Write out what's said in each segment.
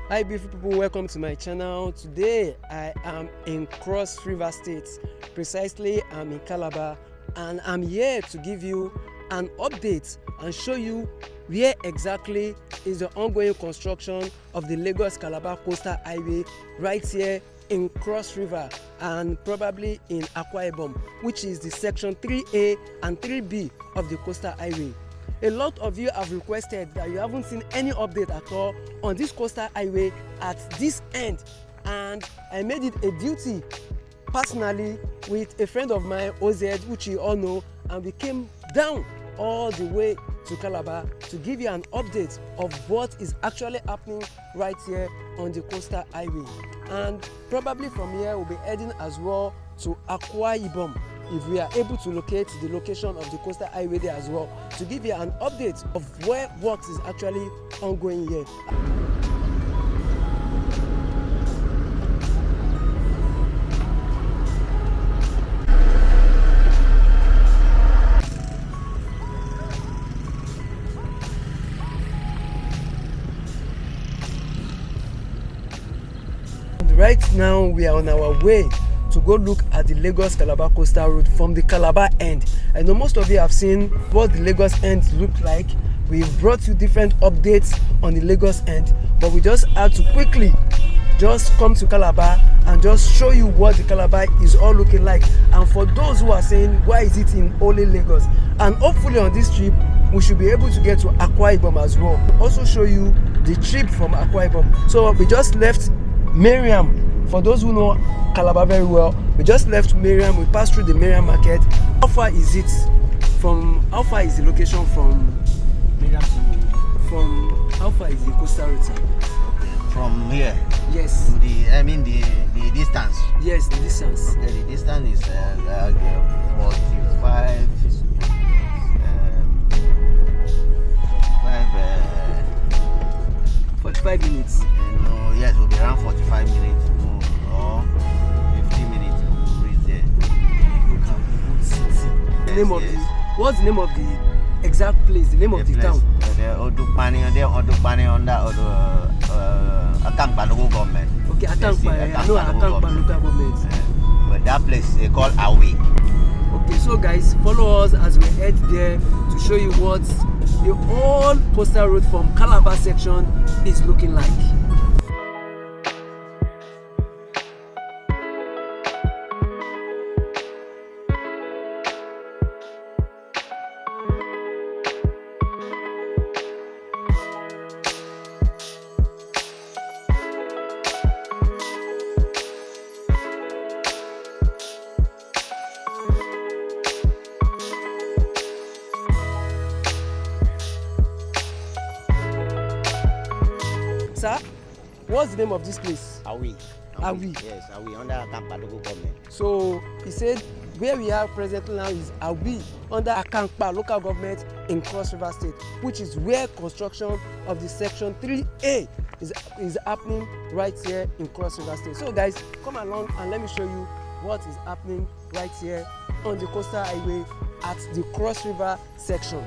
Hi beautiful people, welcome to my channel. Today I am in Cross-River State. Precisely I'm in Calabar, and I'm here to give you an update and show you where exactly is the ongoing construction of the Lagos-Calabar Coastal Highway right here in Cross River and probably in Akwa-Ibom, which is the section 3A and 3B of the Coastal Highway. A lot of you have requested that you haven't seen any update at all on this coastal highway at this end, and I made it a duty personally with a friend of mine, OZ, which you all know, and we came down all the way to Calabar to give you an update of what is actually happening right here on the coastal highway. And probably from here we'll be heading as well to Akwa-Ibom if we are able to locate the location of the coastal highway there as well, to give you an update of where works is actually ongoing here. Right now we are on our way to go look at the Lagos-Calabar Coastal Road from the Calabar end. I know most of you have seen what the Lagos end looked like. We've brought you different updates on the Lagos end, but we just had to quickly just come to Calabar and just show you what the Calabar is all looking like. And for those who are saying, why is it in only Lagos? And hopefully on this trip we should be able to get to Akwa-Ibom as well. Also show you the trip from Akwa-Ibom. So we just left Miriam. For those who know Calabar very well, we just left Miriam. We passed through the Miriam market. How far is it from? How far is the location from Miriam to? From how far is the coastal route? From here. Yes. To the distance. Yes, the distance. Okay, the distance is like 45. 45 minutes. No, yes, it will be around 45 minutes or 50 minutes to reach there. Look at the city. What's the name of the exact place? The name of the town? The Odupani under Akamkpa local government. Okay, Akamkpa. I know Akamkpa local government. But that place they call Awi. Okay, so guys, follow us as we head there to show you what the whole coastal road from Calabar section is looking like. Sir, what's the name of this place? Awi. Awi. Yes, Awi under Akamkpa local government. So he said where we are presently now is Awi under Akamkpa local government in Cross River State, which is where construction of the section 3A is happening right here in Cross River State. So guys, come along and let me show you what is happening right here on the coastal highway at the Cross River section.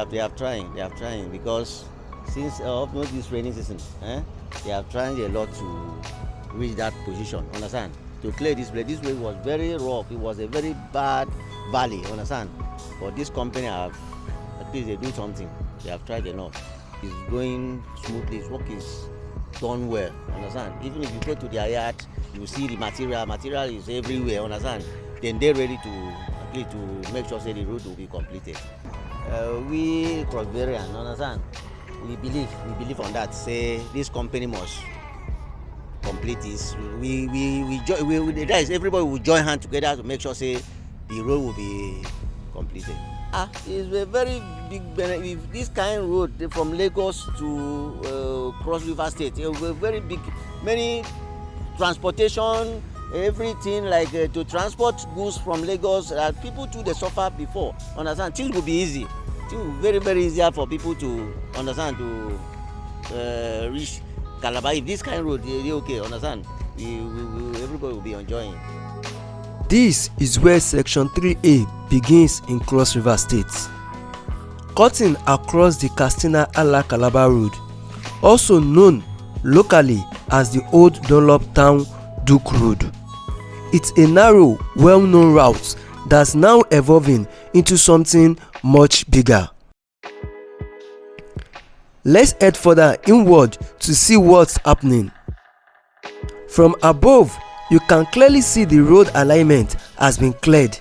They are trying because since not this rainy season, they are trying a lot to reach that position, understand? To clear this place. This way was very rough. It was a very bad valley, understand? But this company have, at least they do something. They have tried enough. It's going smoothly. Its work is done well, understand? Even if you go to their yard, you see the material is everywhere, understand? Then they're ready to make sure say the road will be completed. we Cross-Rivers, understand? We believe on that. Say this company must complete this. That is, everybody will join hand together to make sure say the road will be completed. It's a very big benefit. This kind of road from Lagos to Cross-River State, a very big, many transportation, everything like to transport goods from Lagos. People too they suffer before. Understand? Things will be easy. Things will be very easier for people to understand to reach Calabar. If this kind of road they okay, understand? Everybody will be enjoying. This is where Section 3A begins in Cross-River State. Cutting across the Katsina-Calabar Road, also known locally as the Old Dunlop Town Duke Road. It's a narrow, well-known route that's now evolving into something much bigger. Let's head further inward to see what's happening. From above, you can clearly see the road alignment has been cleared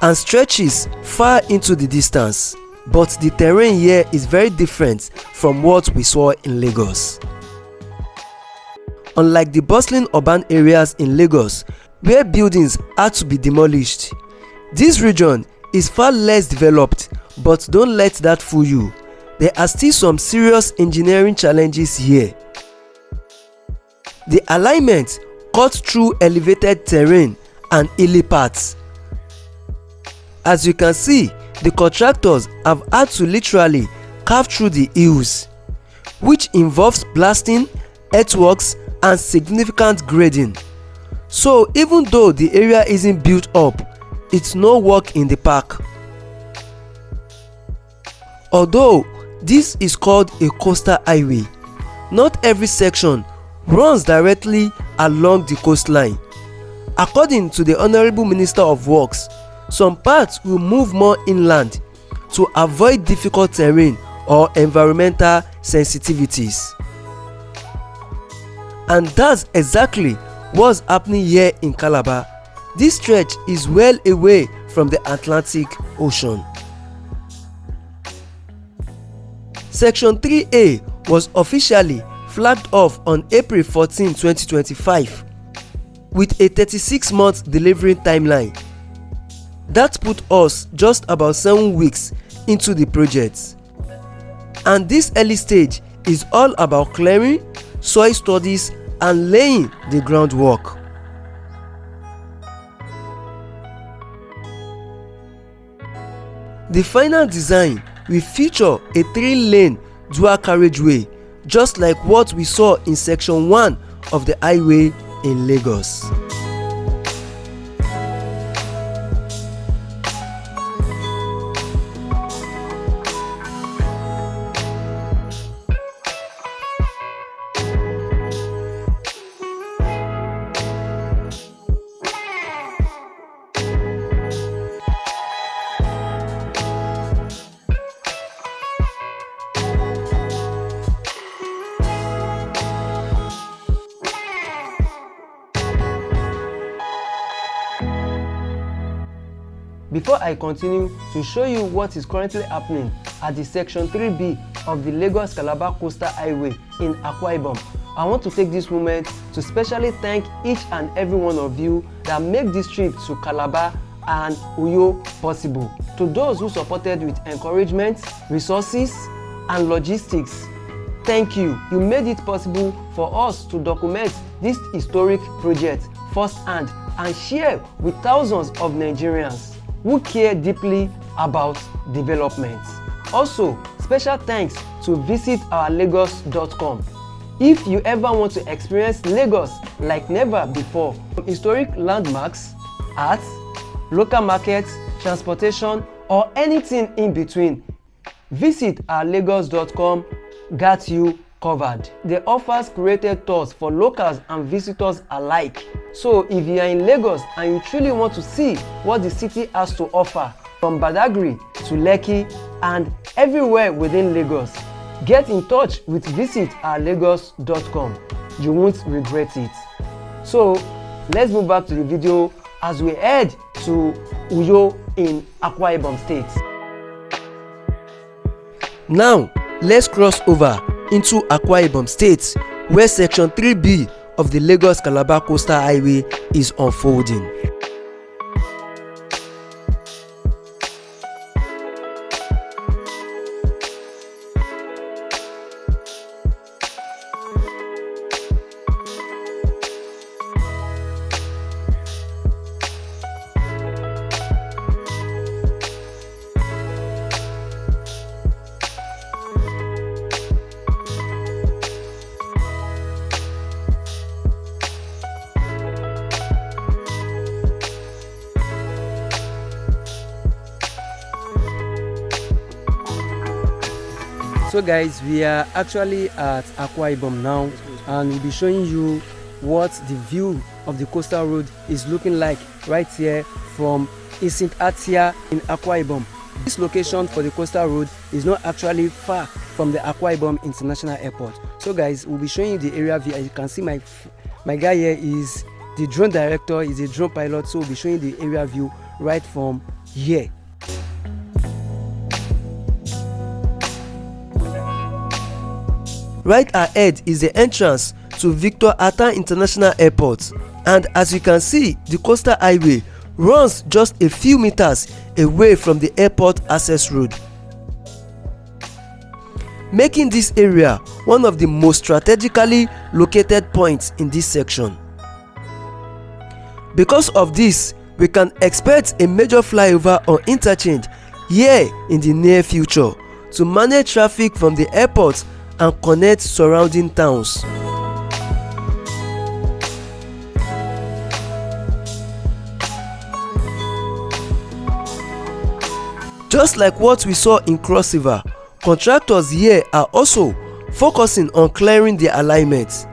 and stretches far into the distance, but the terrain here is very different from what we saw in Lagos. Unlike the bustling urban areas in Lagos, where buildings had to be demolished, this region is far less developed, but don't let that fool you. There are still some serious engineering challenges here. The alignment cuts through elevated terrain and hilly paths. As you can see, the contractors have had to literally carve through the hills, which involves blasting, earthworks and significant grading. So even though the area isn't built up, it's no walk in the park. Although this is called a coastal highway, not every section runs directly along the coastline. According to the Honorable Minister of Works, some parts will move more inland to avoid difficult terrain or environmental sensitivities. And that's exactly what's happening here in Calabar. This stretch is well away from the Atlantic Ocean. Section 3A was officially flagged off on April 14, 2025 with a 36-month delivery timeline. That put us just about 7 weeks into the project. And this early stage is all about clearing, soil studies and laying the groundwork. The final design will feature a 3-lane dual carriageway, just like what we saw in Section 1 of the highway in Lagos. Before I continue to show you what is currently happening at the Section 3B of the Lagos-Calabar Coastal Highway in Akwa-Ibom, I want to take this moment to specially thank each and every one of you that make this trip to Calabar and Uyo possible. To those who supported with encouragement, resources and logistics, thank you. You made it possible for us to document this historic project firsthand and share with thousands of Nigerians who care deeply about development. Also, special thanks to visitourlagos.com. If you ever want to experience Lagos like never before, historic landmarks, arts, local markets, transportation, or anything in between, visitourlagos.com got you covered. They offers curated tours for locals and visitors alike. So if you are in Lagos and you truly want to see what the city has to offer, from Badagry to Lekki and everywhere within Lagos, get in touch with visitourlagos.com. You won't regret it. So let's move back to the video as we head to Uyo in Akwa-Ibom State. Now let's cross over into Akwa-Ibom State, where section 3B of the Lagos-Calabar Coastal Highway is unfolding. So guys, we are actually at Akwa-Ibom now, and we'll be showing you what the view of the coastal road is looking like right here from Nsit Atai in Akwa-Ibom. This location for the coastal road is not actually far from the Akwa-Ibom International Airport. So guys, we'll be showing you the area view. As you can see, my guy here is the drone director, is a drone pilot, so we'll be showing you the area view right from here. Right ahead is the entrance to Nsit Atai International Airport, and as you can see, the coastal highway runs just a few meters away from the airport access road, making this area one of the most strategically located points in this section. Because of this, we can expect a major flyover or interchange here in the near future to manage traffic from the airport and connect surrounding towns. Just like what we saw in Cross River, contractors here are also focusing on clearing their alignments.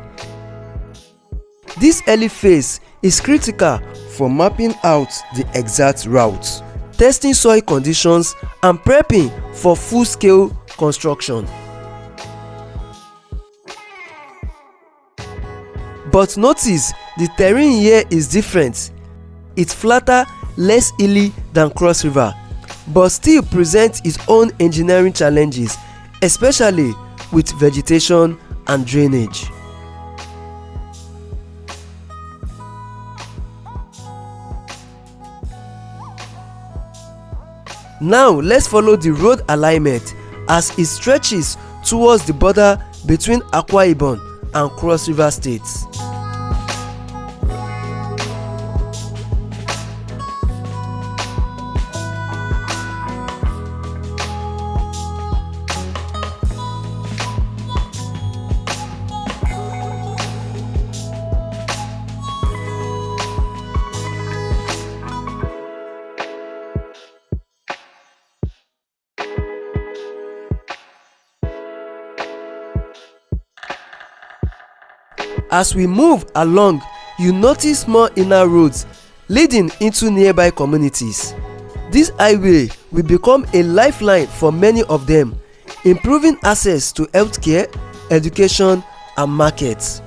This early phase is critical for mapping out the exact routes, testing soil conditions, and prepping for full-scale construction. But notice the terrain here is different. It's flatter, less hilly than Cross River, but still presents its own engineering challenges, especially with vegetation and drainage. Now let's follow the road alignment as it stretches towards the border between Akwa-Ibom and Cross River states. As we move along, you notice more inner roads leading into nearby communities. This highway will become a lifeline for many of them, improving access to healthcare, education, and markets.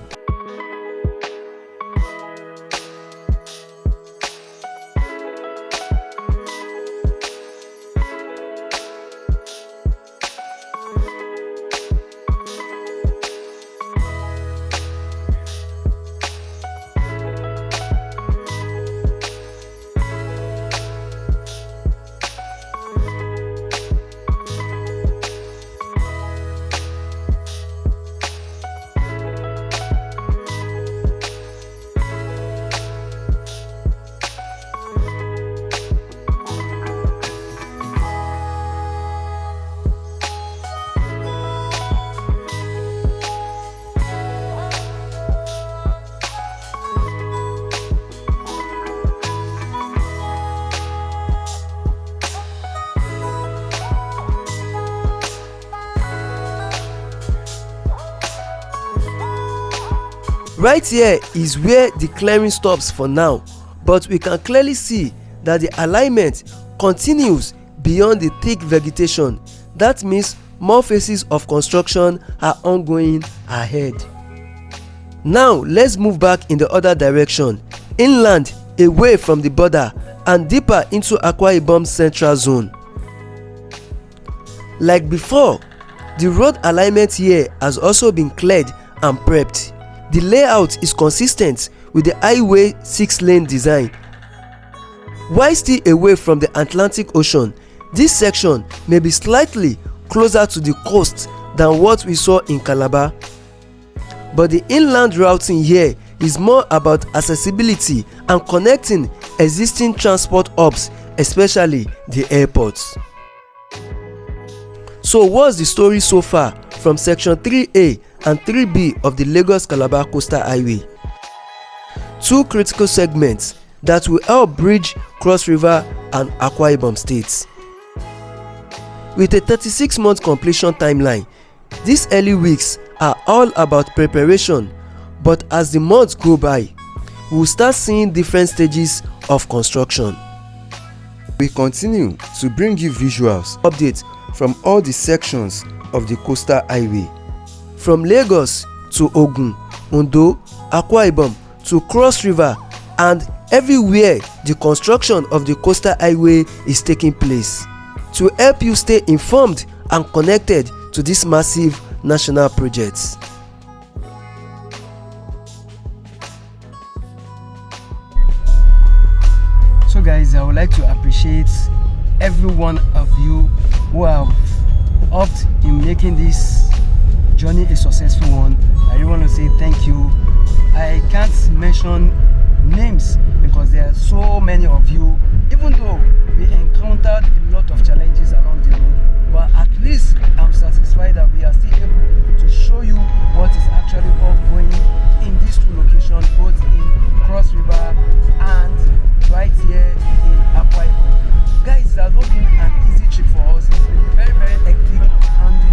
Right here is where the clearing stops for now, but we can clearly see that the alignment continues beyond the thick vegetation. That means more phases of construction are ongoing ahead. Now let's move back in the other direction, inland away from the border and deeper into Akwa-Ibom Central Zone. Like before, The road alignment here has also been cleared and prepped. The layout is consistent with the highway 6-lane design. While still away from the Atlantic Ocean, this section may be slightly closer to the coast than what we saw in Calabar. But the inland routing here is more about accessibility and connecting existing transport hubs, especially the airports. So what's the story so far from section 3A and 3B of the Lagos-Calabar Coastal Highway? Two critical segments that will help bridge Cross-River and Akwa-Ibom states. With a 36-month completion timeline, these early weeks are all about preparation, but as the months go by, we will start seeing different stages of construction. We continue to bring you visuals, updates from all the sections of the coastal highway. From Lagos to Ogun, Ondo, Akwa-Ibom to Cross-River, and everywhere the construction of the coastal highway is taking place, to help you stay informed and connected to these massive national projects. So guys, I would like to appreciate every one of you who have helped in making this journey a successful one. I really want to say thank you. I can't mention names because there are so many of you, even though we encountered a lot of challenges along the road, but at least I'm satisfied that we are still able to show you what is actually ongoing in these two locations, both in Cross River and right here in Akwa-Ibom. Guys, it has not been an easy trip for us. It's been very, very hectic, and we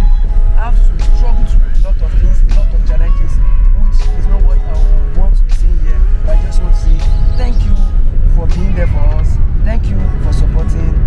have to struggle through a lot of things, a lot of challenges, which is not what I want to be saying here. But I just want to say thank you for being there for us. Thank you for supporting.